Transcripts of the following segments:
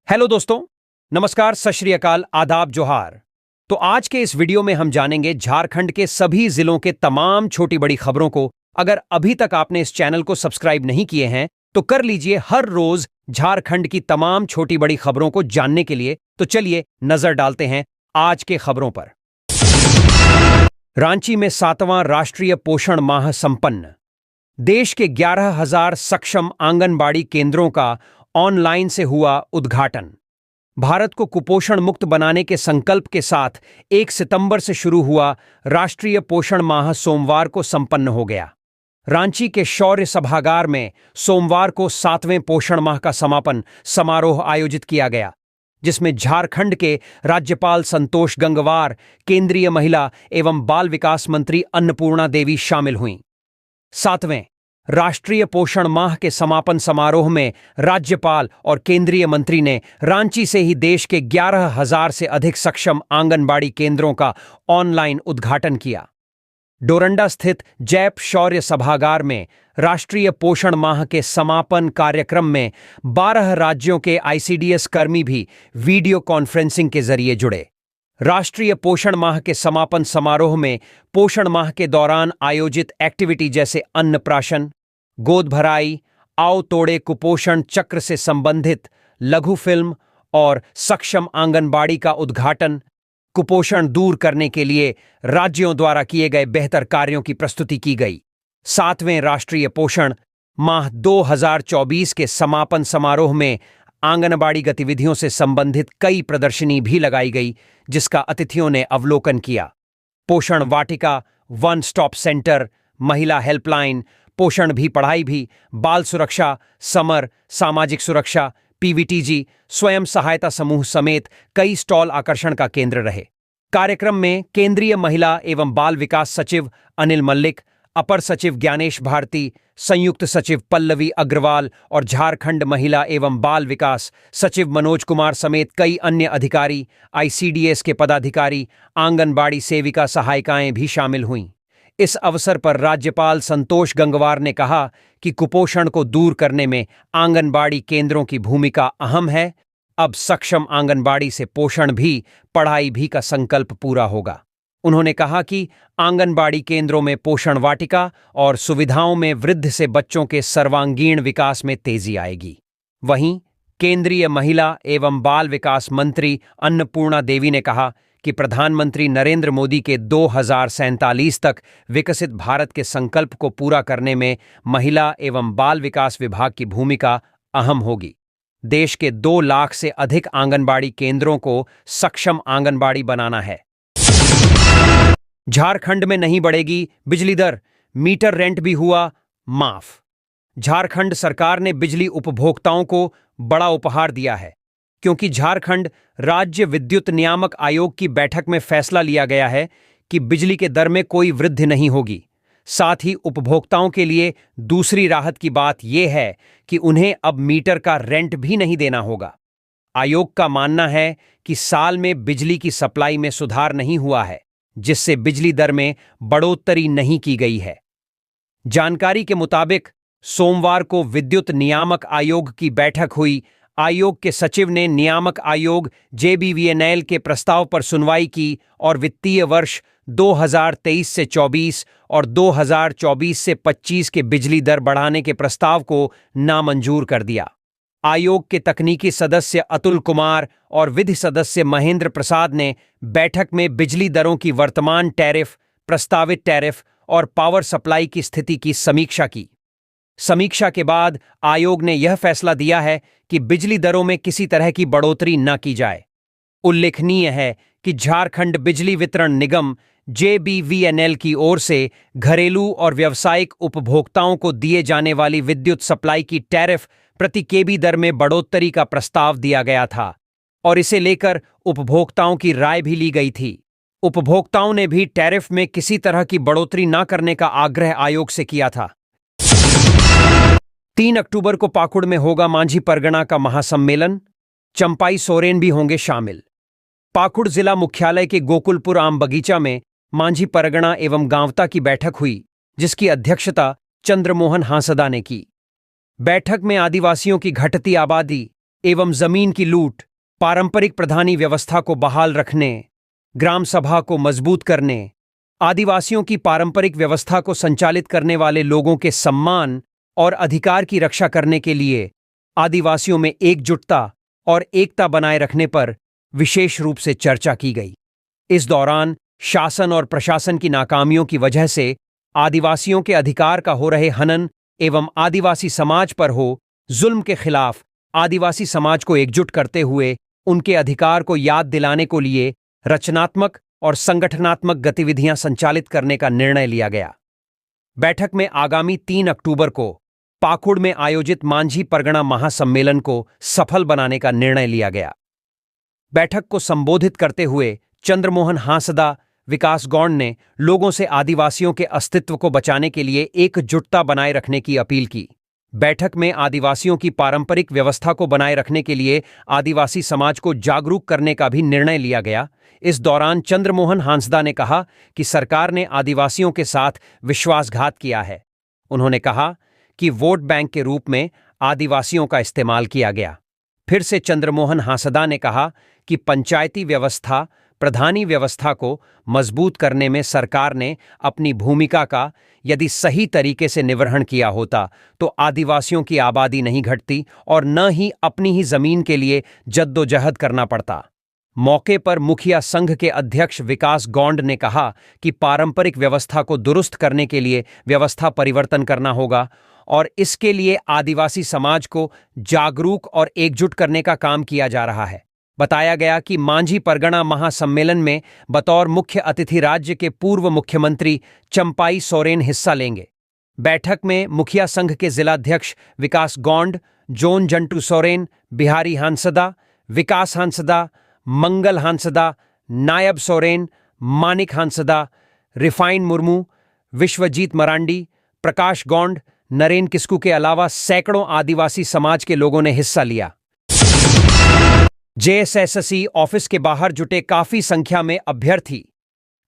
Hello दोस्तों, नमस्कार, सत श्री अकाल, आदाब, जोहार। तो आज के इस वीडियो में हम जानेंगे झारखंड के सभी जिलों के तमाम छोटी बड़ी खबरों को। अगर अभी तक आपने इस चैनल को सब्सक्राइब नहीं किए हैं तो कर लीजिए हर रोज झारखंड की तमाम छोटी बड़ी खबरों को जानने के लिए। तो चलिए नजर डालते हैं आज के खबरों पर। रांची में 7वां राष्ट्रीय पोषण माह संपन्न। देश के 11,000 सक्षम आंगनबाड़ी केंद्रों का ऑनलाइन से हुआ उद्घाटन। भारत को कुपोषण मुक्त बनाने के संकल्प के साथ 1 सितंबर से शुरू हुआ राष्ट्रीय पोषण माह सोमवार को संपन्न हो गया। रांची के शौर्य सभागार में सोमवार को 7वें पोषण माह का समापन समारोह आयोजित किया गया, जिसमें झारखंड के राज्यपाल संतोष गंगवार, केंद्रीय महिला एवं बाल विकास मंत्री अन्नपूर्णा देवी शामिल हुईं। 7वें राष्ट्रीय पोषण माह के समापन समारोह में राज्यपाल और केंद्रीय मंत्री ने रांची से ही देश के 11,000 से अधिक सक्षम आंगनबाड़ी केंद्रों का ऑनलाइन उद्घाटन किया। डोरंडा स्थित जैप शौर्य सभागार में राष्ट्रीय पोषण माह के समापन कार्यक्रम में 12 राज्यों के आईसीडीएस कर्मी भी वीडियो कॉन्फ्रेंसिंग के जरिए जुड़े। राष्ट्रीय पोषण माह के समापन समारोह में पोषण माह के दौरान आयोजित एक्टिविटी जैसे अन्नप्राशन, गोद भराई, आओ तोड़े कुपोषण चक्र से संबंधित लघु फिल्म और सक्षम आंगनबाड़ी का उद्घाटन, कुपोषण दूर करने के लिए राज्यों द्वारा किए गए बेहतर कार्यों की प्रस्तुति की गई। 7वें राष्ट्रीय पोषण माह 2024 के समापन समारोह में आंगनबाड़ी गतिविधियों से संबंधित कई प्रदर्शनी भी लगाई गई, जिसका अतिथियों ने अवलोकन किया। पोषण वाटिका, वन स्टॉप सेंटर, महिला हेल्पलाइन, पोषण भी पढ़ाई भी, बाल सुरक्षा, समर, सामाजिक सुरक्षा, पीवीटीजी, स्वयं सहायता समूह समेत कई स्टॉल आकर्षण का केंद्र रहे। कार्यक्रम में केंद्रीय महिला एवं बाल विकास सचिव अनिल मल्लिक, अपर सचिव ज्ञानेश भारती, संयुक्त सचिव पल्लवी अग्रवाल और झारखंड महिला एवं बाल विकास सचिव मनोज कुमार समेत कई अन्य अधिकारी, आईसीडीएस के पदाधिकारी, आंगनबाड़ी सेविका सहायिकाएं भी शामिल हुईं। इस अवसर पर राज्यपाल संतोष गंगवार ने कहा कि कुपोषण को दूर करने में आंगनबाड़ी केंद्रों की भूमिका अहम है। अब सक्षम आंगनबाड़ी से पोषण भी, पढ़ाई भी का संकल्प पूरा होगा। उन्होंने कहा कि आंगनबाड़ी केंद्रों में पोषण वाटिका और सुविधाओं में वृद्धि से बच्चों के सर्वांगीण विकास में तेजी आएगी। वहीं केंद्रीय महिला एवं बाल विकास मंत्री अन्नपूर्णा देवी ने कहा कि प्रधानमंत्री नरेंद्र मोदी के 2047 तक विकसित भारत के संकल्प को पूरा करने में महिला एवं बाल विकास विभाग की भूमिका अहम होगी। देश के 2 लाख से अधिक आंगनबाड़ी केंद्रों को सक्षम आंगनबाड़ी बनाना है। झारखंड में नहीं बढ़ेगी बिजली दर, मीटर रेंट भी हुआ माफ। झारखंड सरकार ने बिजली उपभोक्ताओं को बड़ा उपहार दिया है, क्योंकि झारखंड राज्य विद्युत नियामक आयोग की बैठक में फैसला लिया गया है कि बिजली के दर में कोई वृद्धि नहीं होगी। साथ ही उपभोक्ताओं के लिए दूसरी राहत की बात यह है कि उन्हें अब मीटर का रेंट भी नहीं देना होगा। आयोग का मानना है कि साल में बिजली की सप्लाई में सुधार नहीं हुआ है, जिससे बिजली दर में बढ़ोतरी नहीं की गई है। जानकारी के मुताबिक सोमवार को विद्युत नियामक आयोग की बैठक हुई। आयोग के सचिव ने नियामक आयोग जेबीवीएनएल के प्रस्ताव पर सुनवाई की और वित्तीय वर्ष 2023 से 24 और 2024 से 25 के बिजली दर बढ़ाने के प्रस्ताव को नामंजूर कर दिया। आयोग के तकनीकी सदस्य अतुल कुमार और विधि सदस्य महेंद्र प्रसाद ने बैठक में बिजली दरों की वर्तमान टैरिफ, प्रस्तावित टैरिफ और पावर सप्लाई की स्थिति की समीक्षा की। समीक्षा के बाद आयोग ने यह फैसला दिया है कि बिजली दरों में किसी तरह की बढ़ोतरी न की जाए। उल्लेखनीय है कि झारखंड बिजली वितरण निगम जेबीवीएनएल की ओर से घरेलू और व्यावसायिक उपभोक्ताओं को दिए जाने वाली विद्युत सप्लाई की टैरिफ प्रति केबी दर में बढ़ोतरी का प्रस्ताव दिया गया था और इसे लेकर उपभोक्ताओं की राय भी ली गई थी। उपभोक्ताओं ने भी टैरिफ में किसी तरह की बढ़ोतरी न करने का आग्रह आयोग से किया था। 3 अक्टूबर को पाकुड़ में होगा मांझी परगना का महासम्मेलन। चंपाई सोरेन भी होंगे शामिल। पाकुड़ जिला मुख्यालय के गोकुलपुर आम बगीचा में मांझी परगना एवं गांवता की बैठक हुई, जिसकी अध्यक्षता चंद्रमोहन हांसदा ने की। बैठक में आदिवासियों की घटती आबादी, एवं जमीन की लूट, पारंपरिक प्रधानी व्यवस्था को बहाल रखने, ग्राम सभा को मजबूत करने, आदिवासियों की पारंपरिक व्यवस्था को संचालित करने वाले लोगों के सम्मान और अधिकार की रक्षा करने के लिए आदिवासियों में एकजुटता और एकता बनाए रखने पर विशेष रूप से चर्चा की गई। इस दौरान शासन और प्रशासन की नाकामियों की वजह से आदिवासियों के अधिकार का हो रहे हनन एवं आदिवासी समाज पर हो जुल्म के खिलाफ आदिवासी समाज को एकजुट करते हुए उनके अधिकार को याद दिलाने को लिए रचनात्मक और संगठनात्मक गतिविधियां संचालित करने का निर्णय लिया गया। बैठक में आगामी 3 अक्टूबर को पाकुड़ में आयोजित मांझी परगणा महासम्मेलन को सफल बनाने का निर्णय लिया गया। बैठक को संबोधित करते हुए चंद्रमोहन हांसदा विकास गौंड ने लोगों से आदिवासियों के अस्तित्व को बचाने के लिए एकजुटता बनाए रखने की अपील की। बैठक में आदिवासियों की पारंपरिक व्यवस्था को बनाए रखने के लिए आदिवासी समाज को जागरूक करने का भी निर्णय लिया गया। इस दौरान चंद्रमोहन हांसदा ने कहा कि सरकार ने आदिवासियों के साथ विश्वासघात किया है। उन्होंने कहा कि वोट बैंक के रूप में आदिवासियों का इस्तेमाल किया गया। फिर से चंद्रमोहन हांसदा ने कहा कि पंचायती व्यवस्था, प्रधानी व्यवस्था को मजबूत करने में सरकार ने अपनी भूमिका का यदि सही तरीके से निर्वहन किया होता तो आदिवासियों की आबादी नहीं घटती और न ही अपनी ही जमीन के लिए जद्दोजहद करना पड़ता। मौके पर मुखिया संघ के अध्यक्ष विकास गौंड ने कहा कि पारंपरिक व्यवस्था को दुरुस्त करने के लिए व्यवस्था परिवर्तन करना होगा और इसके लिए आदिवासी समाज को जागरूक और एकजुट करने का काम किया जा रहा है। बताया गया कि मांझी परगणा महासम्मेलन में बतौर मुख्य अतिथि राज्य के पूर्व मुख्यमंत्री चंपाई सोरेन हिस्सा लेंगे। बैठक में मुखिया संघ के जिलाध्यक्ष विकास गौंड, जोन जंटू सोरेन, बिहारी हांसदा, विकास हांसदा, मंगल हांसदा, नायब सोरेन, मानिक हांसदा, रिफाइन मुर्मू, विश्वजीत मरांडी, प्रकाश गौंड, नरेन किस्कू के अलावा सैकड़ों आदिवासी समाज के लोगों ने हिस्सा लिया। जेएसएससी ऑफिस के बाहर जुटे काफी संख्या में अभ्यर्थी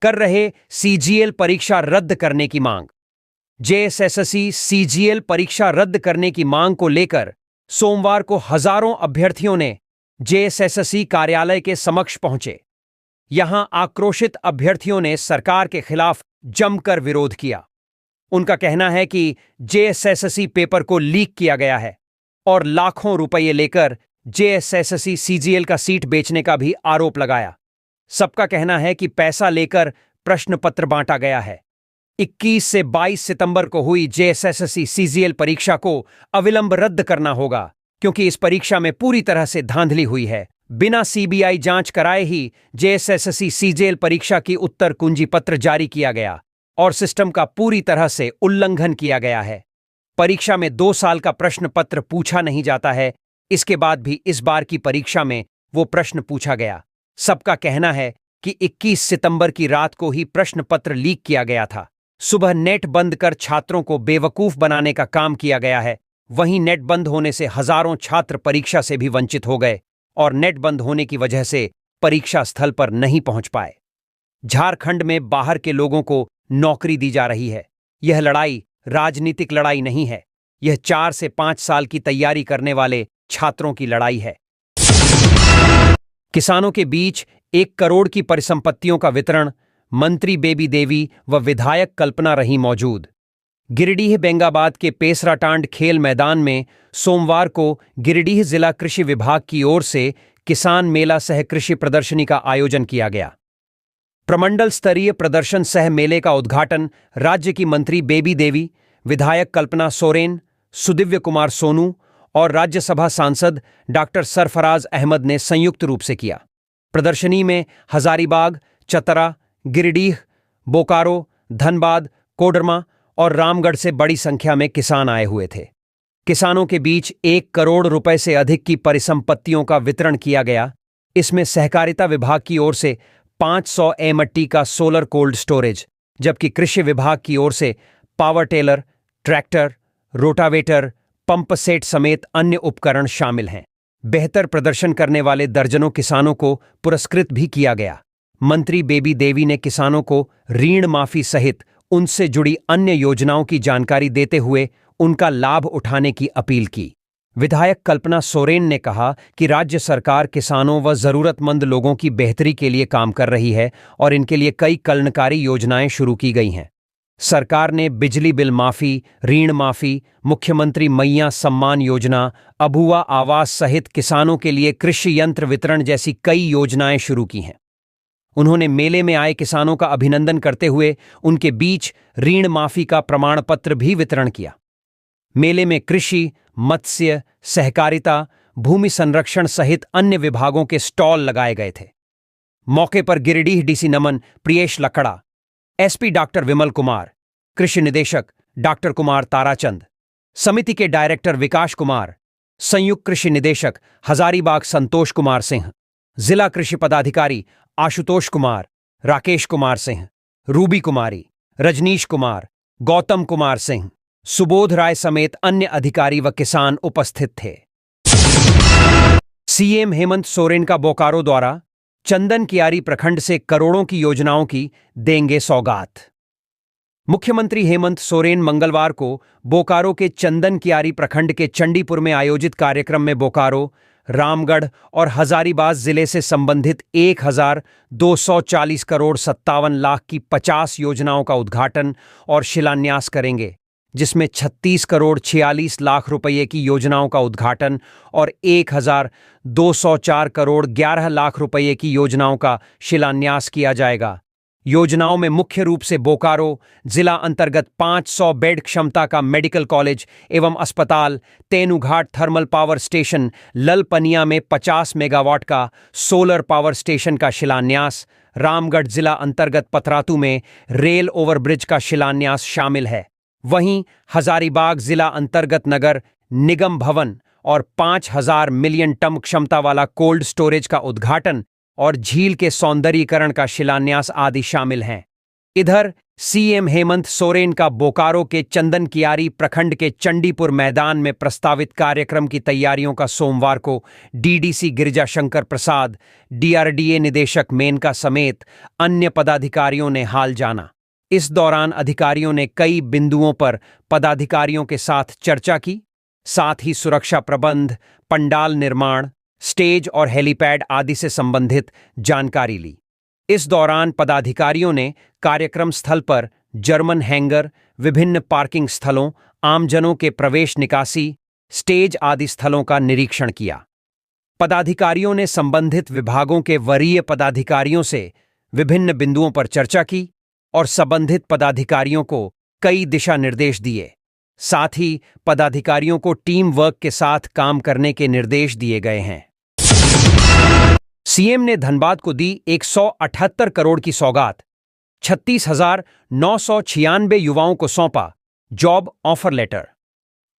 कर रहे सीजीएल परीक्षा रद्द करने की मांग। जेएसएससी सीजीएल परीक्षा रद्द करने की मांग को लेकर सोमवार को हजारों अभ्यर्थियों ने जेएसएससी कार्यालय के समक्ष पहुंचे। यहां आक्रोशित अभ्यर्थियों ने सरकार के खिलाफ जमकर विरोध किया। उनका कहना है कि जेएसएससी पेपर को लीक किया गया है और लाखों रुपये लेकर जेएसएससी सीजीएल का सीट बेचने का भी आरोप लगाया। सबका कहना है कि पैसा लेकर प्रश्न पत्र बांटा गया है। 21 से 22 सितंबर को हुई जेएसएससी सीजीएल परीक्षा को अविलंब रद्द करना होगा क्योंकि इस परीक्षा में पूरी तरह से धांधली हुई है। बिना सीबीआई जांच कराए ही जेएसएससी सीजीएल परीक्षा की उत्तर कुंजी पत्र जारी किया गया और सिस्टम का पूरी तरह से उल्लंघन किया गया है। परीक्षा में 2 साल का प्रश्न पत्र पूछा नहीं जाता है। इसके बाद भी इस बार की परीक्षा में वो प्रश्न पूछा गया। सबका कहना है कि 21 सितंबर की रात को ही प्रश्न पत्र लीक किया गया था। सुबह नेट बंद कर छात्रों को बेवकूफ बनाने का काम किया गया है। वहीं नेट बंद होने से हजारों छात्र परीक्षा से भी वंचित हो गए और नेट बंद होने की वजह से परीक्षा स्थल पर नहीं पहुंच पाए। झारखंड में बाहर के लोगों को नौकरी दी जा रही है। यह लड़ाई राजनीतिक लड़ाई नहीं है। यह 4 से 5 साल की तैयारी करने वाले छात्रों की लड़ाई है। किसानों के बीच 1 करोड़ की परिसंपत्तियों का वितरण, मंत्री बेबी देवी व विधायक कल्पना रही मौजूद। गिरिडीह बेंगाबाद के पेसराटांड खेल मैदान में सोमवार को गिरिडीह जिला कृषि विभाग की ओर से किसान मेला सह कृषि प्रदर्शनी का आयोजन किया गया। प्रमंडल स्तरीय प्रदर्शन सह मेले का उद्घाटन राज्य की मंत्री बेबी देवी, विधायक कल्पना सोरेन, सुदिव्य कुमार सोनू और राज्यसभा सांसद डॉक्टर सरफराज अहमद ने संयुक्त रूप से किया। प्रदर्शनी में हजारीबाग, चतरा, गिरिडीह, बोकारो, धनबाद, कोडरमा और रामगढ़ से बड़ी संख्या में किसान आए हुए थे। किसानों के बीच 1 करोड़ रुपए से अधिक की परिसंपत्तियों का वितरण किया गया। इसमें सहकारिता विभाग की ओर से 500 एमटी का सोलर कोल्ड स्टोरेज, जबकि कृषि विभाग की ओर से power tiller, tractor, rotavator, pump set समेत अन्य उपकरण शामिल हैं। बेहतर प्रदर्शन करने वाले दर्जनों किसानों को पुरस्कृत भी किया गया। मंत्री बेबी देवी ने किसानों को ऋण माफी सहित उनसे जुड़ी अन्य योजनाओं की जानकारी देते हुए उनका लाभ उठाने की अपील की। विधायक कल्पना सोरेन ने कहा कि राज्य सरकार किसानों व जरूरतमंद लोगों की बेहतरी के लिए काम कर रही है और इनके लिए कई कल्याणकारी योजनाएं शुरू की गई हैं। सरकार ने बिजली बिल माफी, ऋण माफी, मुख्यमंत्री मैया सम्मान योजना, अबुआ आवास सहित किसानों के लिए कृषि यंत्र वितरण जैसी कई योजनाएं शुरू की हैं। उन्होंने मेले में आए किसानों का अभिनंदन करते हुए उनके बीच ऋण माफी का प्रमाण पत्र भी वितरण किया। मेले में कृषि, मत्स्य, सहकारिता, भूमि संरक्षण सहित अन्य विभागों के स्टॉल लगाए गए थे। मौके पर Giridih DC Naman Priyesh Lakra, SP doctor Vimal Kumar, कृषि निदेशक डॉक्टर कुमार ताराचंद, समिति के डायरेक्टर विकास कुमार, संयुक्त कृषि निदेशक हजारीबाग संतोष कुमार सिंह, जिला कृषि पदाधिकारी आशुतोष कुमार, राकेश कुमार सिंह, रूबी कुमारी, रजनीश कुमार, गौतम कुमार सिंह, सुबोध राय समेत अन्य अधिकारी व किसान उपस्थित थे। सीएम हेमंत सोरेन का बोकारो द्वारा चंदन कियारी प्रखंड से करोड़ों की योजनाओं की देंगे सौगात। मुख्यमंत्री हेमंत सोरेन मंगलवार को बोकारो के चंदन कियारी प्रखंड के चंडीपुर में आयोजित कार्यक्रम में बोकारो, रामगढ़ और हजारीबाग जिले से संबंधित 1,240 करोड़ 57 लाख की 50 योजनाओं का उद्घाटन और शिलान्यास करेंगे, जिसमें 36 करोड़ 46 लाख रुपये की योजनाओं का उद्घाटन और 1,204 करोड़ 11 लाख रुपये की योजनाओं का शिलान्यास किया जाएगा। योजनाओं में मुख्य रूप से बोकारो जिला अंतर्गत 500 बेड क्षमता का मेडिकल कॉलेज एवं अस्पताल, Tenughat thermal power station, Lalpania में 50 मेगावाट का सोलर पावर स्टेशन का शिलान्यास, रामगढ़ जिला अंतर्गत पतरातू में रेल ओवरब्रिज का शिलान्यास शामिल है। वहीं हजारीबाग जिला अंतर्गत नगर निगम भवन और 5,000 मिलियन टन क्षमता वाला कोल्ड स्टोरेज का उद्घाटन और झील के सौंदर्यीकरण का शिलान्यास आदि शामिल हैं। इधर सीएम हेमंत सोरेन का बोकारो के चंदन कियारी प्रखंड के चंडीपुर मैदान में प्रस्तावित कार्यक्रम की तैयारियों का सोमवार को डीडीसी गिरिजा शंकर प्रसाद, डीआरडीए निदेशक मेनका समेत अन्य पदाधिकारियों ने हाल जाना। इस दौरान अधिकारियों ने कई बिंदुओं पर पदाधिकारियों के साथ चर्चा की, साथ ही सुरक्षा प्रबंध, पंडाल निर्माण, स्टेज और हेलीपैड आदि से संबंधित जानकारी ली। इस दौरान पदाधिकारियों ने कार्यक्रम स्थल पर जर्मन हैंगर, विभिन्न पार्किंग स्थलों, आमजनों के प्रवेश निकासी, स्टेज आदि स्थलों का निरीक्षण किया। पदाधिकारियों ने संबंधित विभागों के वरीय पदाधिकारियों से विभिन्न बिंदुओं पर चर्चा की और संबंधित पदाधिकारियों को कई दिशा निर्देश दिए। साथ ही पदाधिकारियों को टीम वर्क के साथ काम करने के निर्देश दिए गए हैं। सीएम ने धनबाद को दी 178 करोड़ की सौगात, 36,996 युवाओं को सौंपा job offer letter.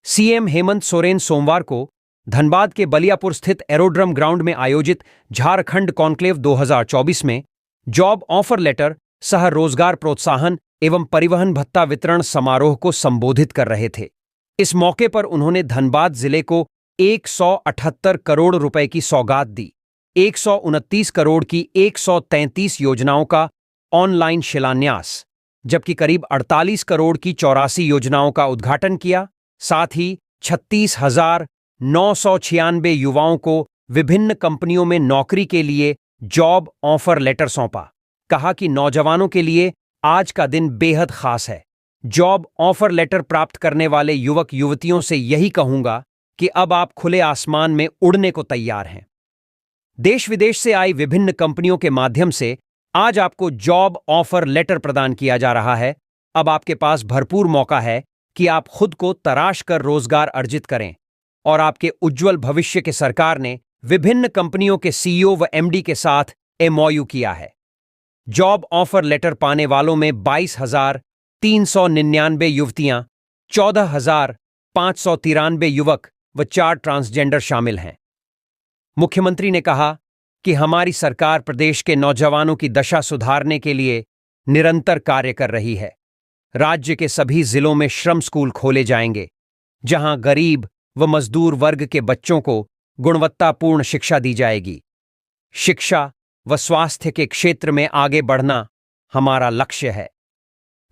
CM Hemant Soren सोमवार को धनबाद के बलियापुर स्थित एरोड्रम ग्राउंड में आयोजित झारखंड कॉन्क्लेव 2024 में जॉब ऑफर लेटर सह रोजगार प्रोत्साहन एवं परिवहन भत्ता वितरण समारोह को संबोधित कर रहे थे। इस मौके पर उन्होंने धनबाद जिले को 178 करोड़ रुपए की सौगात दी, 129 करोड़ की 133 योजनाओं का ऑनलाइन शिलान्यास, जबकि करीब 48 करोड़ की 84 योजनाओं का उद्घाटन किया। साथ ही 36,996 युवाओं को विभिन्न कंपनियों में नौकरी के लिए जॉब ऑफर लेटर सौंपा। कहा कि नौजवानों के लिए आज का दिन बेहद खास है। जॉब ऑफर लेटर प्राप्त करने वाले युवक युवतियों से यही कहूंगा कि अब आप खुले आसमान में उड़ने को तैयार हैं। देश विदेश से आई विभिन्न कंपनियों के माध्यम से आज आपको जॉब ऑफर लेटर प्रदान किया जा रहा है। अब आपके पास भरपूर मौका है कि आप खुद को तराश कर रोजगार अर्जित करें और आपके उज्जवल भविष्य के सरकार ने विभिन्न कंपनियों के सीईओ व एमडी के साथ एमओयू किया है। जॉब ऑफर लेटर पाने वालों में 22,399 युवतियां, 14,593 युवक व 4 ट्रांसजेंडर शामिल हैं। मुख्यमंत्री ने कहा कि हमारी सरकार प्रदेश के नौजवानों की दशा सुधारने के लिए निरंतर कार्य कर रही है। राज्य के सभी जिलों में श्रम स्कूल खोले जाएंगे, जहां गरीब व मजदूर वर्ग के बच्चों को गुणवत्तापूर्ण शिक्षा दी जाएगी। शिक्षा व स्वास्थ्य के क्षेत्र में आगे बढ़ना हमारा लक्ष्य है।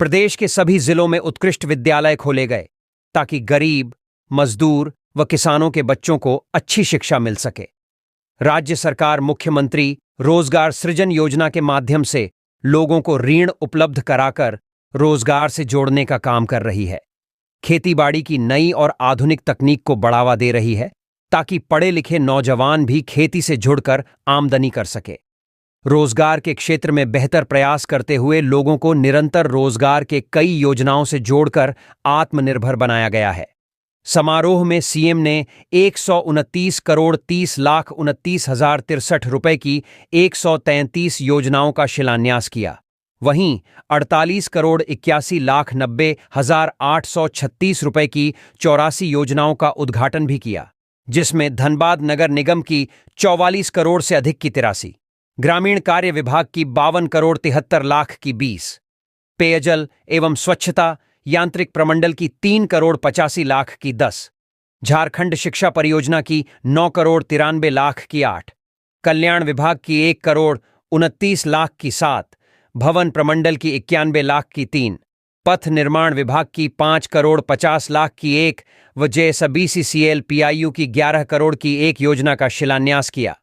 प्रदेश के सभी जिलों में उत्कृष्ट विद्यालय खोले गए ताकि गरीब, मजदूर व किसानों के बच्चों को अच्छी शिक्षा मिल सके। राज्य सरकार मुख्यमंत्री रोजगार सृजन योजना के माध्यम से लोगों को ऋण उपलब्ध कराकर रोजगार से जोड़ने का काम कर रही है। खेतीबाड़ी की नई और आधुनिक तकनीक को बढ़ावा दे रही है ताकि पढ़े लिखे नौजवान भी खेती से जुड़कर आमदनी कर सके। रोजगार के क्षेत्र में बेहतर प्रयास करते हुए लोगों को निरंतर रोजगार के कई योजनाओं से जोड़कर आत्मनिर्भर बनाया गया है। समारोह में सीएम ने 129 करोड़ 30 लाख 29,063 रुपए की 133 योजनाओं का शिलान्यास किया। वहीं 48 करोड़ 81 लाख 90,836 रुपए की 84 योजनाओं का उद्घाटन भी किया, जिसमें धनबाद नगर निगम की 44 करोड़ से अधिक की 83, ग्रामीण कार्य विभाग की 52 करोड़ 73 लाख की 20, पेयजल एवं स्वच्छता यांत्रिक प्रमंडल की 3 करोड़ 85 लाख की 10, झारखंड शिक्षा परियोजना की 9 करोड़ 93 लाख की 8, कल्याण विभाग की 1 करोड़ 29 लाख की 7, भवन प्रमंडल की 91 लाख की 3, पथ निर्माण विभाग की 5 करोड़ 50 लाख की 1 व JSBCCL PIU की 11 करोड़ की 1 योजना का शिलान्यास किया।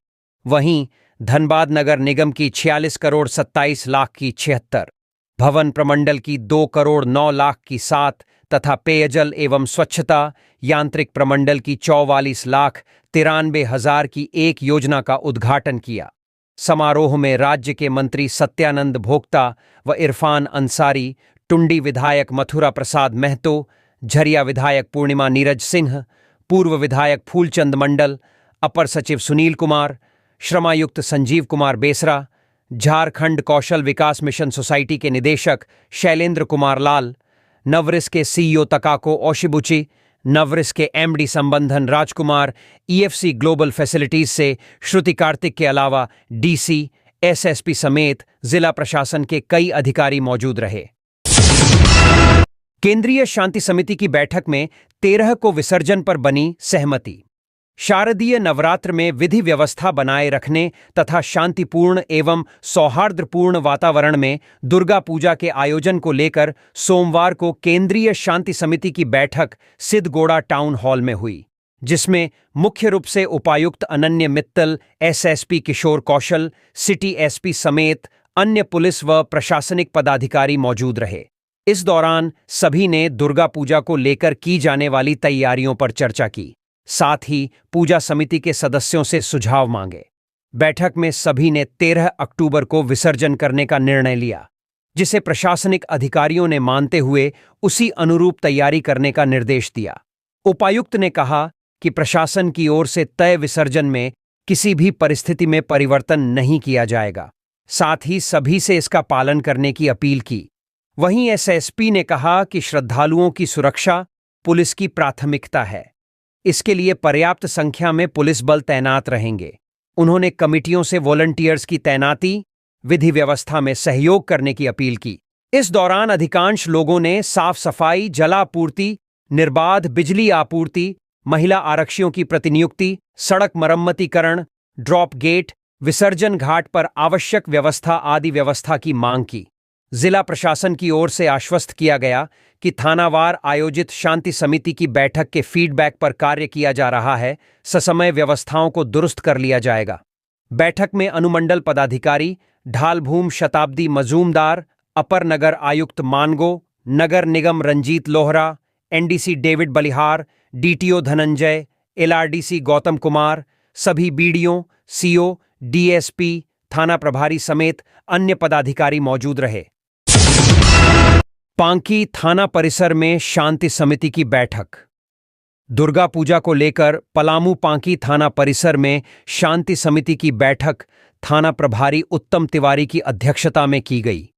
वहीं धनबाद नगर निगम की 46 करोड़ 27 लाख की 76, भवन प्रमंडल की 2 करोड़ 9 लाख की 7 तथा पेयजल एवं स्वच्छता यांत्रिक प्रमंडल की 44 लाख 93 हजार की 1 योजना का उद्घाटन किया। समारोह में राज्य के मंत्री सत्यानंद भोक्ता व इरफान अंसारी, टुंडी विधायक मथुरा प्रसाद महतो, झरिया विधायक पूर्णिमा नीरज सिंह, पूर्व विधायक फूलचंद मंडल, अपर सचिव सुनील कुमार, श्रमायुक्त संजीव कुमार बेसरा, झारखंड कौशल विकास मिशन सोसाइटी के निदेशक शैलेंद्र कुमार लाल, नवरिस के CEO तकाको ओशिबुची, नवरिस के MD संबंधन राजकुमार, EFC ग्लोबल फैसिलिटीज से श्रुति कार्तिक के अलावा DC, SSP समेत जिला प्रशासन के कई अधिकारी मौजूद रहे। केंद्रीय शांति समिति की बैठक में 13 को विसर्जन पर बनी सहमति। शारदीय नवरात्र में विधि व्यवस्था बनाए रखने तथा शांतिपूर्ण एवं सौहार्दपूर्ण वातावरण में दुर्गा पूजा के आयोजन को लेकर सोमवार को केंद्रीय शांति समिति की बैठक सिद्धगोड़ा टाउन हॉल में हुई, जिसमें मुख्य रूप से उपायुक्त अनन्य मित्तल, SSP किशोर कौशल, सिटी SP समेत अन्य पुलिस व प्रशासनिक पदाधिकारी मौजूद रहे। इस दौरान सभी ने दुर्गा पूजा को लेकर की जाने वाली तैयारियों पर चर्चा की, साथ ही पूजा समिति के सदस्यों से सुझाव मांगे। बैठक में सभी ने 13 अक्टूबर को विसर्जन करने का निर्णय लिया, जिसे प्रशासनिक अधिकारियों ने मानते हुए उसी अनुरूप तैयारी करने का निर्देश दिया। उपायुक्त ने कहा कि प्रशासन की ओर से तय विसर्जन में किसी भी परिस्थिति में परिवर्तन नहीं किया जाएगा, साथ ही सभी से इसका पालन करने की अपील की। वहीं SSP ने कहा कि श्रद्धालुओं की सुरक्षा पुलिस की प्राथमिकता है, इसके लिए पर्याप्त संख्या में पुलिस बल तैनात रहेंगे। उन्होंने कमिटियों से वॉलंटियर्स की तैनाती, विधि व्यवस्था में सहयोग करने की अपील की। इस दौरान अधिकांश लोगों ने साफ सफाई, जलापूर्ति, निर्बाध बिजली आपूर्ति, महिला आरक्षियों की प्रतिनियुक्ति, सड़क मरम्मतीकरण, ड्रॉप गेट, विसर्जन घाट पर आवश्यक व्यवस्था आदि व्यवस्था की मांग की। जिला प्रशासन की ओर से आश्वस्त किया गया कि थानावार आयोजित शांति समिति की बैठक के फीडबैक पर कार्य किया जा रहा है, ससमय व्यवस्थाओं को दुरुस्त कर लिया जाएगा। बैठक में अनुमंडल पदाधिकारी ढालभूम शताब्दी मजूमदार, अपर नगर आयुक्त मानगो, नगर निगम Ranjit Lohra, NDC David Balihar, DTO Dhananjay, LRDC Gautam Kumar, सभी BDO, CO, DSP, थाना प्रभारी समेत अन्य पदाधिकारी मौजूद रहे। पांकी थाना परिसर में शांति समिति की बैठक। दुर्गा पूजा को लेकर पलामू पांकी थाना परिसर में शांति समिति की बैठक थाना प्रभारी उत्तम तिवारी की अध्यक्षता में की गई।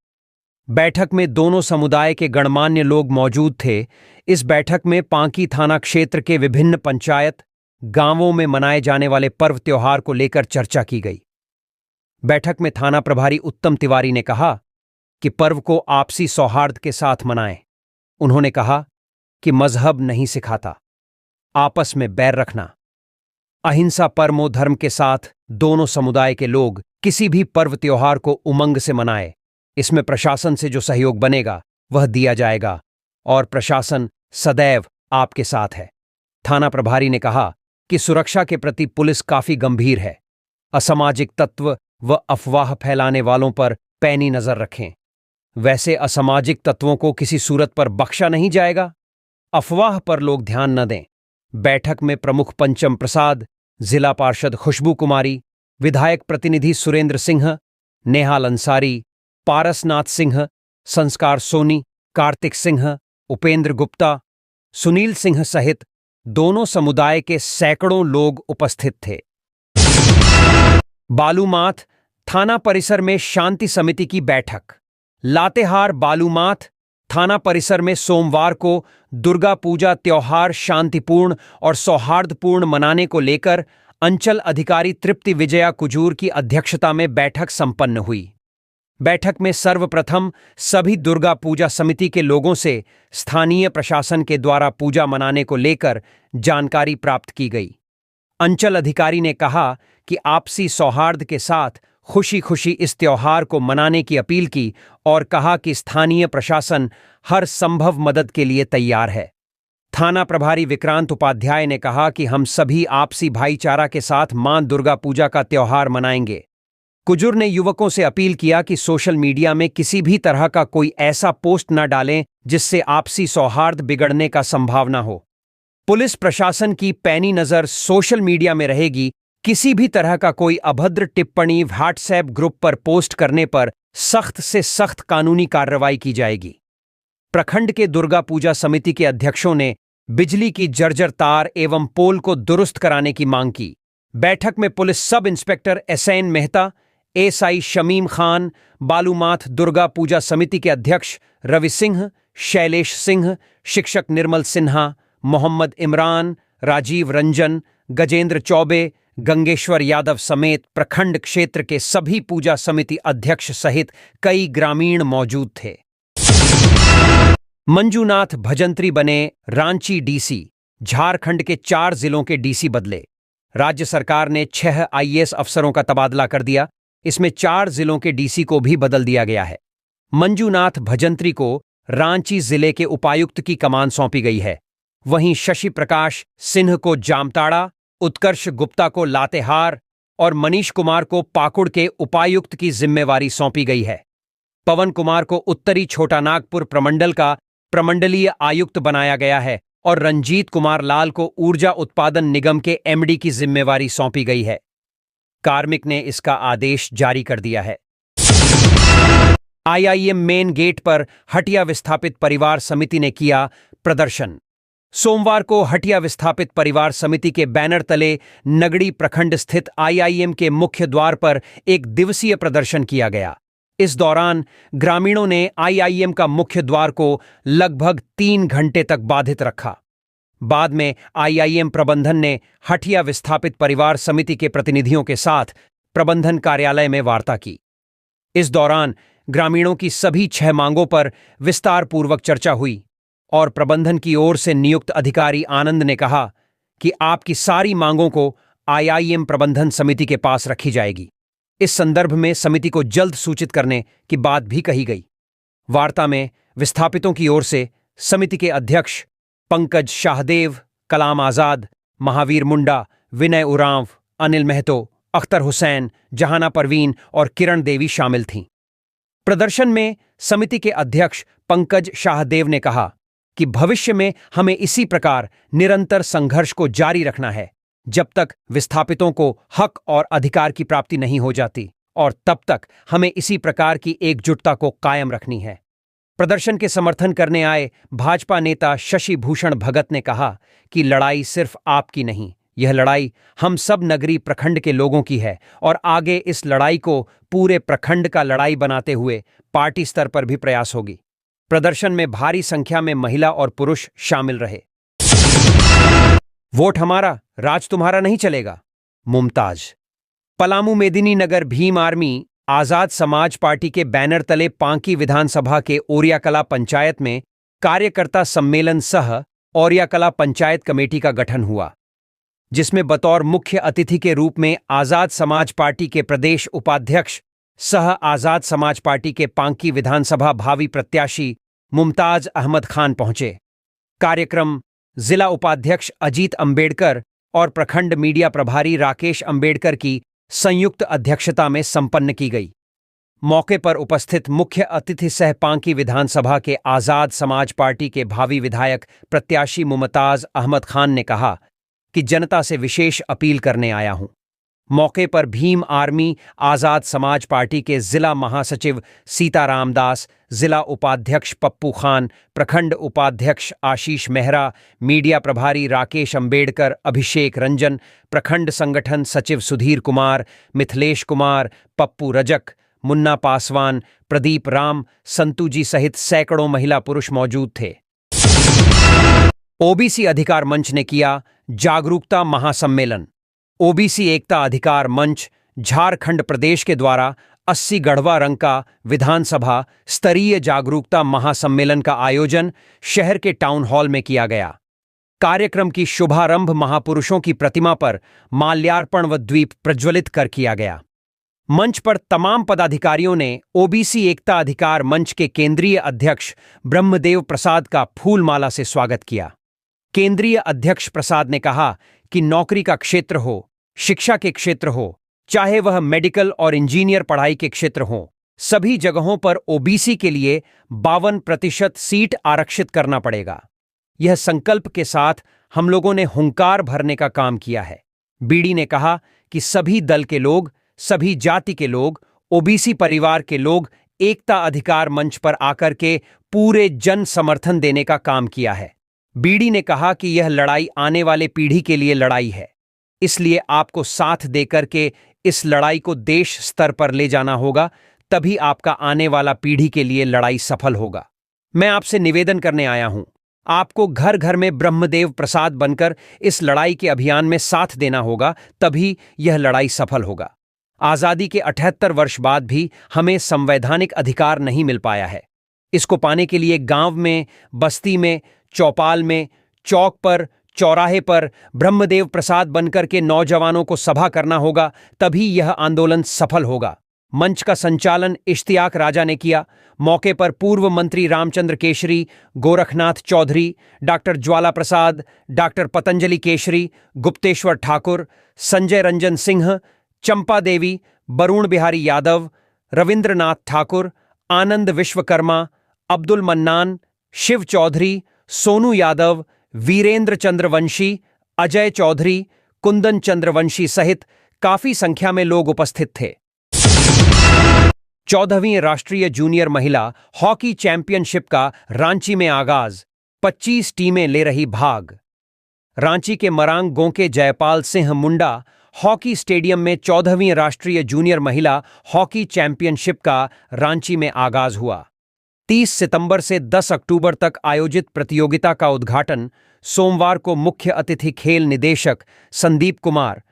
बैठक में दोनों समुदाय के गणमान्य लोग मौजूद थे। इस बैठक में पांकी थाना क्षेत्र के विभिन्न पंचायत, गांवों में मनाए जाने वाले पर्व त्योहार को लेकर चर्चा की गई। बैठक में थाना प्रभारी उत्तम तिवारी ने कहा कि पर्व को आपसी सौहार्द के साथ मनाएं। उन्होंने कहा कि मजहब नहीं सिखाता आपस में बैर रखना, अहिंसा परमो धर्म के साथ दोनों समुदाय के लोग किसी भी पर्व त्योहार को उमंग से मनाए। इसमें प्रशासन से जो सहयोग बनेगा वह दिया जाएगा और प्रशासन सदैव आपके साथ है। थाना प्रभारी ने कहा कि सुरक्षा के प्रति पुलिस काफी गंभीर है। असामाजिक तत्व व अफवाह फैलाने वालों पर पैनी नजर रखें। वैसे असामाजिक तत्वों को किसी सूरत पर बख्शा नहीं जाएगा। अफवाह पर लोग ध्यान न दें। बैठक में प्रमुख पंचम प्रसाद, जिला पार्षद खुशबू कुमारी, विधायक प्रतिनिधि सुरेंद्र सिंह, नेहाल अंसारी, पारसनाथ सिंह, संस्कार सोनी, कार्तिक सिंह, उपेंद्र गुप्ता, सुनील सिंह सहित दोनों समुदाय के सैकड़ों लोग उपस्थित थे। बालूमाथ थाना परिसर में शांति समिति की बैठक। लातेहार बालूमाथ थाना परिसर में सोमवार को दुर्गा पूजा त्योहार शांतिपूर्ण और सौहार्दपूर्ण मनाने को लेकर अंचल अधिकारी तृप्ति विजया कुजूर की अध्यक्षता में बैठक संपन्न हुई। बैठक में सर्वप्रथम सभी दुर्गा पूजा समिति के लोगों से स्थानीय प्रशासन के द्वारा पूजा मनाने को लेकर जानकारी प्राप्त की गई। अंचल अधिकारी ने कहा कि आपसी सौहार्द के साथ खुशी खुशी इस त्योहार को मनाने की अपील की और कहा कि स्थानीय प्रशासन हर संभव मदद के लिए तैयार है। थाना प्रभारी विक्रांत उपाध्याय ने कहा कि हम सभी आपसी भाईचारा के साथ मां दुर्गा पूजा का त्योहार मनाएंगे। कुजूर ने युवकों से अपील किया कि सोशल मीडिया में किसी भी तरह का कोई ऐसा पोस्ट न डालें जिससे आपसी सौहार्द बिगड़ने का संभावना हो। पुलिस प्रशासन की पैनी नजर सोशल मीडिया में रहेगी। किसी भी तरह का कोई अभद्र टिप्पणी व्हाट्सएप ग्रुप पर पोस्ट करने पर सख्त से सख्त कानूनी कार्रवाई की जाएगी। प्रखंड के दुर्गा पूजा समिति के अध्यक्षों ने बिजली की जर्जर तार एवं पोल को दुरुस्त कराने की मांग की। बैठक में police sub inspector S N Mehta, A S I Shamim Khan, Balumath Durga Puja समिति के अध्यक्ष रवि सिंह, शैलेश सिंह, शिक्षक निर्मल सिन्हा, मोहम्मद इमरान, राजीव रंजन, गजेंद्र चौबे, गंगेश्वर यादव समेत प्रखंड क्षेत्र के सभी पूजा समिति अध्यक्ष सहित कई ग्रामीण मौजूद थे। मंजूनाथ भजंत्री बने रांची डीसी। झारखंड के 4 जिलों के डीसी बदले। राज्य सरकार ने 6 आईएएस अफसरों का तबादला कर दिया। इसमें 4 जिलों के डीसी को भी बदल दिया गया है। मंजूनाथ भजंत्री को रांची जिले के उपायुक्त की कमान सौंपी गई है। वहीं शशि प्रकाश सिन्ह को जामताड़ा, उत्कर्ष गुप्ता को लातेहार और मनीष कुमार को पाकुड़ के उपायुक्त की जिम्मेवारी सौंपी गई है। पवन कुमार को उत्तरी छोटा नागपुर प्रमंडल का प्रमंडलीय आयुक्त बनाया गया है और रंजीत कुमार लाल को ऊर्जा उत्पादन निगम के एमडी की जिम्मेवारी सौंपी गई है। कार्मिक ने इसका आदेश जारी कर दिया है। आईआईएम मेन गेट पर हटिया विस्थापित परिवार समिति ने किया प्रदर्शन। सोमवार को हटिया विस्थापित परिवार समिति के बैनर तले नगड़ी प्रखंड स्थित आईआईएम के मुख्य द्वार पर एक दिवसीय प्रदर्शन किया गया। इस दौरान ग्रामीणों ने आईआईएम का मुख्य द्वार को लगभग 3 घंटे तक बाधित रखा। बाद में आईआईएम प्रबंधन ने हटिया विस्थापित परिवार समिति के प्रतिनिधियों के साथ प्रबंधन कार्यालय में वार्ता की। इस दौरान ग्रामीणों की सभी 6 मांगों पर विस्तारपूर्वक चर्चा हुई और प्रबंधन की ओर से नियुक्त अधिकारी आनंद ने कहा कि आपकी सारी मांगों को आईआईएम प्रबंधन समिति के पास रखी जाएगी। इस संदर्भ में समिति को जल्द सूचित करने की बात भी कही गई। वार्ता में विस्थापितों की ओर से समिति के अध्यक्ष पंकज शाहदेव, कलाम आजाद, महावीर मुंडा, विनय उरांव, अनिल महतो, अख्तर हुसैन, जहाना परवीन और किरण देवी शामिल थीं। प्रदर्शन में समिति के अध्यक्ष पंकज शाहदेव ने कहा कि भविष्य में हमें इसी प्रकार निरंतर संघर्ष को जारी रखना है जब तक विस्थापितों को हक और अधिकार की प्राप्ति नहीं हो जाती, और तब तक हमें इसी प्रकार की एकजुटता को कायम रखनी है। प्रदर्शन के समर्थन करने आए भाजपा नेता शशि भूषण भगत ने कहा कि लड़ाई सिर्फ आपकी नहीं, यह लड़ाई हम सब नगरी प्रखंड के लोगों की है और आगे इस लड़ाई को पूरे प्रखंड का लड़ाई बनाते हुए पार्टी स्तर पर भी प्रयास होगी। प्रदर्शन में भारी संख्या में महिला और पुरुष शामिल रहे। वोट हमारा, राज तुम्हारा नहीं चलेगा। मुमताज। पलामू मेदिनी नगर भीम आर्मी आजाद समाज पार्टी के बैनर तले पांकी विधानसभा के ओरियाकला पंचायत में कार्यकर्ता सम्मेलन सह ओरियाकला पंचायत कमेटी का गठन हुआ, जिसमें बतौर मुख्य अतिथि के रूप में आजाद समाज पार्टी के प्रदेश उपाध्यक्ष सह आजाद समाज पार्टी के पांकी विधानसभा भावी प्रत्याशी मुमताज अहमद खान पहुंचे। कार्यक्रम जिला उपाध्यक्ष अजीत अंबेडकर और प्रखंड मीडिया प्रभारी राकेश अंबेडकर की संयुक्त अध्यक्षता में संपन्न की गई। मौके पर उपस्थित मुख्य अतिथि सह पांकी विधानसभा के आजाद समाज पार्टी के भावी विधायक प्रत्याशी मुमताज अहमद खान ने कहा कि जनता से विशेष अपील करने आया हूं। मौके पर भीम आर्मी आजाद समाज पार्टी के जिला महासचिव सीताराम दास, जिला उपाध्यक्ष पप्पू खान, प्रखंड उपाध्यक्ष आशीष मेहरा, मीडिया प्रभारी राकेश अंबेडकर, अभिषेक रंजन, प्रखंड संगठन सचिव सुधीर कुमार, मिथिलेश कुमार, पप्पू रजक, मुन्ना पासवान, प्रदीप राम, संतू जी सहित सैकड़ों महिला पुरुष मौजूद थे। ओबीसी अधिकार मंच ने किया जागरूकता महासम्मेलन। ओबीसी एकता अधिकार मंच झारखंड प्रदेश के द्वारा 80 गढ़वा रंग का विधानसभा स्तरीय जागरूकता महासम्मेलन का आयोजन शहर के टाउन हॉल में किया गया। कार्यक्रम की शुभारंभ महापुरुषों की प्रतिमा पर माल्यार्पण व द्वीप प्रज्वलित कर किया गया। मंच पर तमाम पदाधिकारियों ने ओबीसी एकता अधिकार मंच के केंद्रीय अध्यक्ष ब्रह्मदेव प्रसाद का फूलमाला से स्वागत किया। केंद्रीय अध्यक्ष प्रसाद ने कहा कि नौकरी का क्षेत्र हो, शिक्षा के क्षेत्र हो, चाहे वह मेडिकल और इंजीनियर पढ़ाई के क्षेत्र हो, सभी जगहों पर ओबीसी के लिए 52% सीट आरक्षित करना पड़ेगा। यह संकल्प के साथ हम लोगों ने हुंकार भरने का काम किया है। बीडी ने कहा कि सभी दल के लोग, सभी जाति के लोग, ओबीसी परिवार के लोग एकता अधिकार मंच पर आकर के पूरे जन समर्थन देने का काम किया है। बीडी ने कहा कि यह लड़ाई आने वाले पीढ़ी के लिए लड़ाई है, इसलिए आपको साथ देकर के इस लड़ाई को देश स्तर पर ले जाना होगा, तभी आपका आने वाला पीढ़ी के लिए लड़ाई सफल होगा। मैं आपसे निवेदन करने आया हूं, आपको घर घर में ब्रह्मदेव प्रसाद बनकर इस लड़ाई के अभियान में साथ देना होगा, तभी यह लड़ाई सफल होगा। आजादी के 78 वर्ष बाद भी हमें संवैधानिक अधिकार नहीं मिल पाया है। इसको पाने के लिए गांव में, बस्ती में, चौपाल में, चौक पर, चौराहे पर ब्रह्मदेव प्रसाद बनकर के नौजवानों को सभा करना होगा, तभी यह आंदोलन सफल होगा। मंच का संचालन इश्तियाक राजा ने किया। मौके पर पूर्व मंत्री रामचंद्र केशरी, गोरखनाथ चौधरी, डॉक्टर ज्वाला प्रसाद, डॉक्टर पतंजलि केशरी, गुप्तेश्वर ठाकुर, संजय रंजन सिंह, चंपा देवी, बरुण बिहारी यादव, रविंद्रनाथ ठाकुर, आनंद विश्वकर्मा, अब्दुल मन्नान, शिव चौधरी, सोनू यादव, वीरेंद्र चंद्रवंशी, अजय चौधरी, कुंदन चंद्रवंशी सहित काफी संख्या में लोग उपस्थित थे। 14वीं राष्ट्रीय जूनियर महिला हॉकी चैंपियनशिप का रांची में आगाज, 25 टीमें ले रही भाग। रांची के मरांग गोंके जयपाल सिंह मुंडा हॉकी स्टेडियम में 14वीं राष्ट्रीय जूनियर महिला हॉकी चैंपियनशिप का रांची में आगाज हुआ। 30 सितंबर से 10 अक्टूबर तक आयोजित प्रतियोगिता का उद्घाटन सोमवार को मुख्य अतिथि खेल निदेशक संदीप कुमार,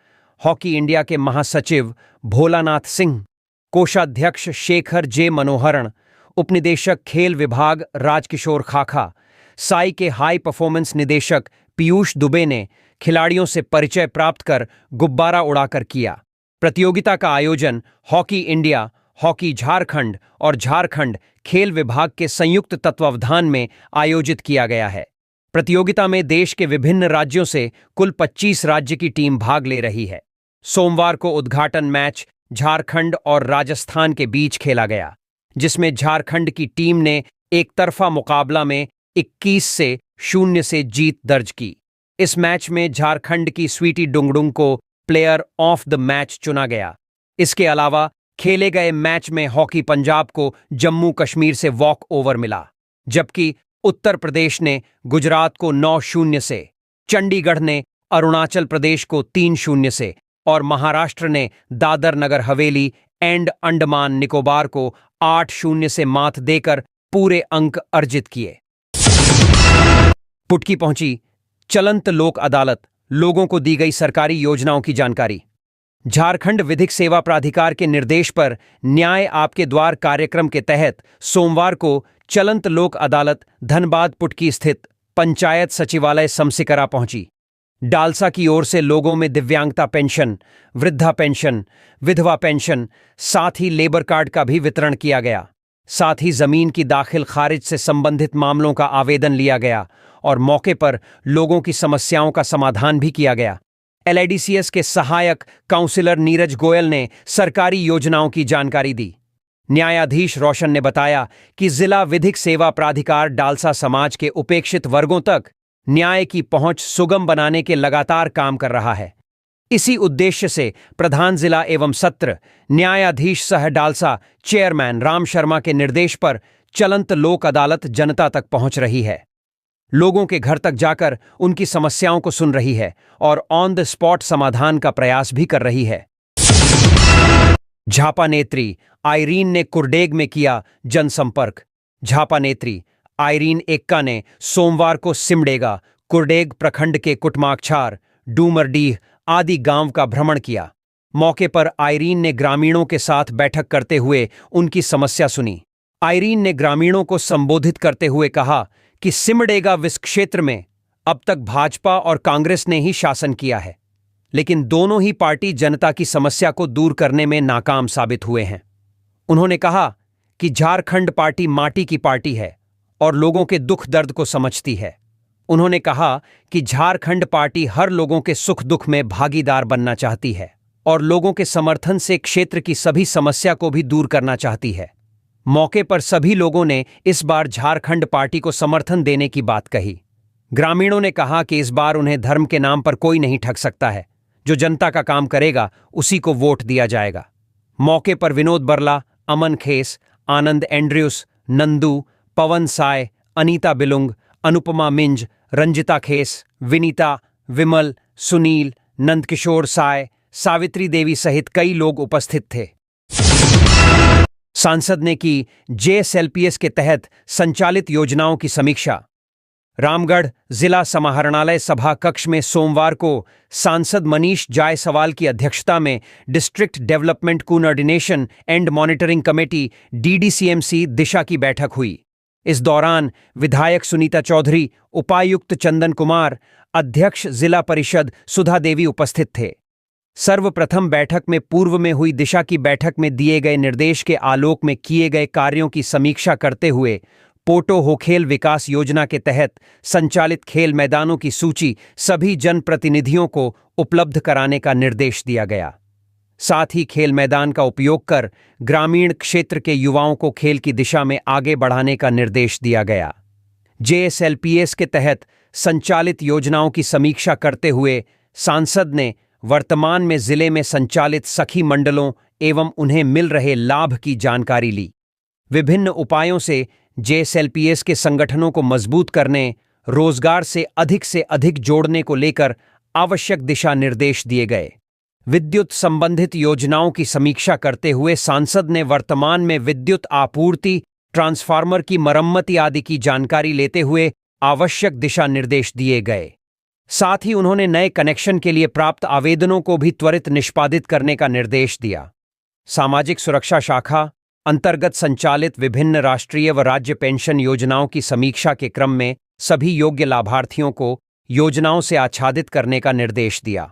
हॉकी इंडिया के महासचिव भोलानाथ सिंह, कोषाध्यक्ष शेखर जे मनोहरण, उपनिदेशक खेल विभाग राजकिशोर खाखा, साई के हाई परफॉर्मेंस निदेशक पीयूष दुबे ने खिलाड़ियों से परिचय प्राप्त कर गुब्बारा उड़ाकर किया। प्रतियोगिता का आयोजन हॉकी इंडिया, हॉकी झारखंड और झारखंड खेल विभाग के संयुक्त तत्वावधान में आयोजित किया गया है। प्रतियोगिता में देश के विभिन्न राज्यों से कुल 25 राज्य की टीम भाग ले रही है। सोमवार को उद्घाटन मैच झारखंड और राजस्थान के बीच खेला गया, जिसमें झारखंड की टीम ने एकतरफा मुकाबला में 21-0 से जीत दर्ज की। इस मैच में झारखंड की स्वीटी डुंगडुंग को प्लेयर ऑफ द मैच चुना गया। इसके अलावा खेले गए मैच में हॉकी पंजाब को जम्मू कश्मीर से वॉक ओवर मिला, जबकि उत्तर प्रदेश ने गुजरात को 9-0 से, चंडीगढ़ ने अरुणाचल प्रदेश को 3-0 से और महाराष्ट्र ने दादर नगर हवेली एंड अंडमान निकोबार को 8-0 से मात देकर पूरे अंक अर्जित किए। पुटकी पहुंची चलंत लोक अदालत, लोगों को दी गई सरकारी योजनाओं की जानकारी। झारखंड विधिक सेवा प्राधिकार के निर्देश पर न्याय आपके द्वार कार्यक्रम के तहत सोमवार को चलंत लोक अदालत धनबाद पुटकी स्थित पंचायत सचिवालय समसिकरा पहुंची। डालसा की ओर से लोगों में दिव्यांगता पेंशन, वृद्धा पेंशन, विधवा पेंशन, साथ ही लेबर कार्ड का भी वितरण किया गया। साथ ही जमीन की दाखिल खारिज से संबंधित मामलों का आवेदन लिया गया और मौके पर लोगों की समस्याओं का समाधान भी किया गया। एलआईडीसीएस के सहायक काउंसलर नीरज गोयल ने सरकारी योजनाओं की जानकारी दी। न्यायाधीश रोशन ने बताया कि जिला विधिक सेवा प्राधिकार डालसा समाज के उपेक्षित वर्गों तक न्याय की पहुंच सुगम बनाने के लगातार काम कर रहा है। इसी उद्देश्य से प्रधान जिला एवं सत्र न्यायाधीश सह डालसा चेयरमैन राम शर्मा के निर्देश पर चलंत लोक अदालत जनता तक पहुंच रही है, लोगों के घर तक जाकर उनकी समस्याओं को सुन रही है और ऑन द स्पॉट समाधान का प्रयास भी कर रही है। झापा नेत्री आइरीन ने कुरडेग में किया जनसंपर्क। झापा नेत्री आइरीन एक्का ने सोमवार को सिमडेगा, कुरडेग प्रखंड के कुटमाक्षार, डूमरडीह आदि गांव का भ्रमण किया। मौके पर आइरीन ने ग्रामीणों के साथ बैठक करते हुए उनकी समस्या सुनी। आइरीन ने ग्रामीणों को संबोधित करते हुए कहा कि सिमडेगा विस क्षेत्र में अब तक भाजपा और कांग्रेस ने ही शासन किया है, लेकिन दोनों ही पार्टी जनता की समस्या को दूर करने में नाकाम साबित हुए हैं। उन्होंने कहा कि झारखंड पार्टी माटी की पार्टी है और लोगों के दुख दर्द को समझती है। उन्होंने कहा कि झारखंड पार्टी हर लोगों के सुख दुख में भागीदार बनना चाहती है और लोगों के समर्थन से क्षेत्र की सभी समस्या को भी दूर करना चाहती है। मौके पर सभी लोगों ने इस बार झारखंड पार्टी को समर्थन देने की बात कही। ग्रामीणों ने कहा कि इस बार उन्हें धर्म के नाम पर कोई नहीं ठग सकता है, जो जनता का काम करेगा उसी को वोट दिया जाएगा। मौके पर विनोद बरला, अमन खेस, आनंद एंड्रयूस, नंदू, पवन साय, अनीता बिलुंग, अनुपमा मिंज, रंजिता खेस, विनीता, विमल, सुनील, नंदकिशोर साय, सावित्री देवी सहित कई लोग उपस्थित थे। सांसद ने की जेएसएलपीएस के तहत संचालित योजनाओं की समीक्षा। रामगढ़ जिला समाहरणालय सभा कक्ष में सोमवार को सांसद मनीष जायसवाल की अध्यक्षता में district development coordination and monitoring committee D D C M C Disha की बैठक हुई। इस दौरान विधायक सुनीता चौधरी, उपायुक्त चंदन कुमार, अध्यक्ष जिला परिषद सुधा देवी उपस्थित थे। सर्वप्रथम बैठक में पूर्व में हुई दिशा की बैठक में दिए गए निर्देश के आलोक में किए गए कार्यों की समीक्षा करते हुए पोटो होखेल विकास योजना के तहत संचालित खेल मैदानों की सूची सभी जनप्रतिनिधियों को उपलब्ध कराने का निर्देश दिया गया। साथ ही खेल मैदान का उपयोग कर ग्रामीण क्षेत्र के युवाओं को खेल की दिशा में आगे बढ़ाने का निर्देश दिया गया। जेएसएलपीएस के तहत संचालित योजनाओं की समीक्षा करते हुए सांसद ने वर्तमान में जिले में संचालित सखी मंडलों एवं उन्हें मिल रहे लाभ की जानकारी ली। विभिन्न उपायों से जेएसएलपीएस के संगठनों को मजबूत करने, रोजगार से अधिक जोड़ने को लेकर आवश्यक दिशा निर्देश दिए गए। विद्युत संबंधित योजनाओं की समीक्षा करते हुए सांसद ने वर्तमान में विद्युत आपूर्ति, ट्रांसफार्मर की मरम्मति आदि की जानकारी लेते हुए आवश्यक दिशा निर्देश दिए गए। साथ ही उन्होंने नए कनेक्शन के लिए प्राप्त आवेदनों को भी त्वरित निष्पादित करने का निर्देश दिया। सामाजिक सुरक्षा शाखा अंतर्गत संचालित विभिन्न राष्ट्रीय व राज्य पेंशन योजनाओं की समीक्षा के क्रम में सभी योग्य लाभार्थियों को योजनाओं से आच्छादित करने का निर्देश दिया।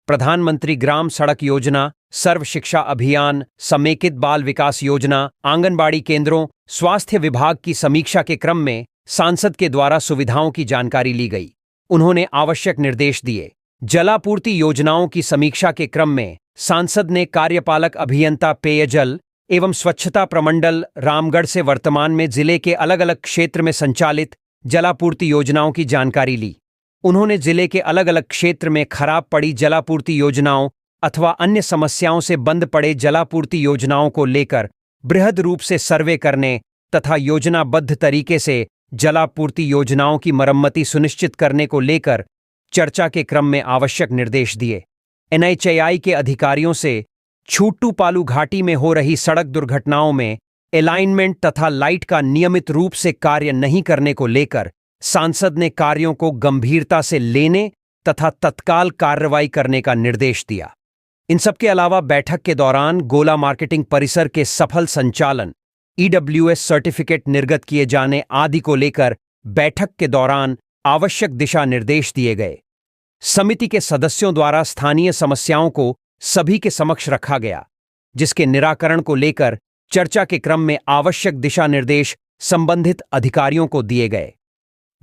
प्रधानमंत्री ग्राम सड़क योजना, सर्व शिक्षा अभियान, समेकित बाल विकास योजना, आंगनबाड़ी केंद्रों, स्वास्थ्य विभाग की समीक्षा के क्रम में सांसद के द्वारा सुविधाओं की जानकारी ली गई। उन्होंने आवश्यक निर्देश दिए। जलापूर्ति योजनाओं की समीक्षा के क्रम में सांसद ने कार्यपालक अभियंता पेयजल एवं स्वच्छता प्रमंडल रामगढ़ से वर्तमान में जिले के अलग अलग क्षेत्र में संचालित जलापूर्ति योजनाओं की जानकारी ली। उन्होंने जिले के अलग अलग क्षेत्र में खराब पड़ी जलापूर्ति योजनाओं अथवा अन्य समस्याओं से बंद पड़े जलापूर्ति योजनाओं को लेकर बृहद रूप से सर्वे करने तथा योजनाबद्ध तरीके से जलापूर्ति योजनाओं की मरम्मति सुनिश्चित करने को लेकर चर्चा के क्रम में आवश्यक निर्देश दिए। एनएचएआई के अधिकारियों से छूटूपालू घाटी में हो रही सड़क दुर्घटनाओं में अलाइनमेंट तथा लाइट का नियमित रूप से कार्य नहीं करने को लेकर सांसद ने कार्यों को गंभीरता से लेने तथा तत्काल कार्रवाई करने का निर्देश दिया। इन सबके अलावा बैठक के दौरान गोला मार्केटिंग परिसर के सफल संचालन, ईडब्ल्यूएस सर्टिफिकेट निर्गत किए जाने आदि को लेकर बैठक के दौरान आवश्यक दिशा निर्देश दिए गए। समिति के सदस्यों द्वारा स्थानीय समस्याओं को सभी के समक्ष रखा गया, जिसके निराकरण को लेकर चर्चा के क्रम में आवश्यक दिशा निर्देश संबंधित अधिकारियों को दिए गए।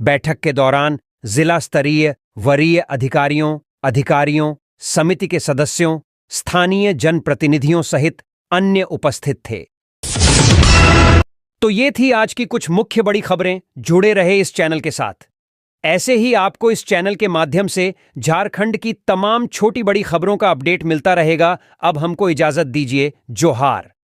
बैठक के दौरान जिला स्तरीय वरीय अधिकारियों, समिति के सदस्यों, स्थानीय जनप्रतिनिधियों सहित अन्य उपस्थित थे। तो ये थी आज की कुछ मुख्य बड़ी खबरें। जुड़े रहे इस चैनल के साथ। ऐसे ही आपको इस चैनल के माध्यम से झारखंड की तमाम छोटी बड़ी खबरों का अपडेट मिलता रहेगा। अब हमको इजाजत दीजिए। जोहार।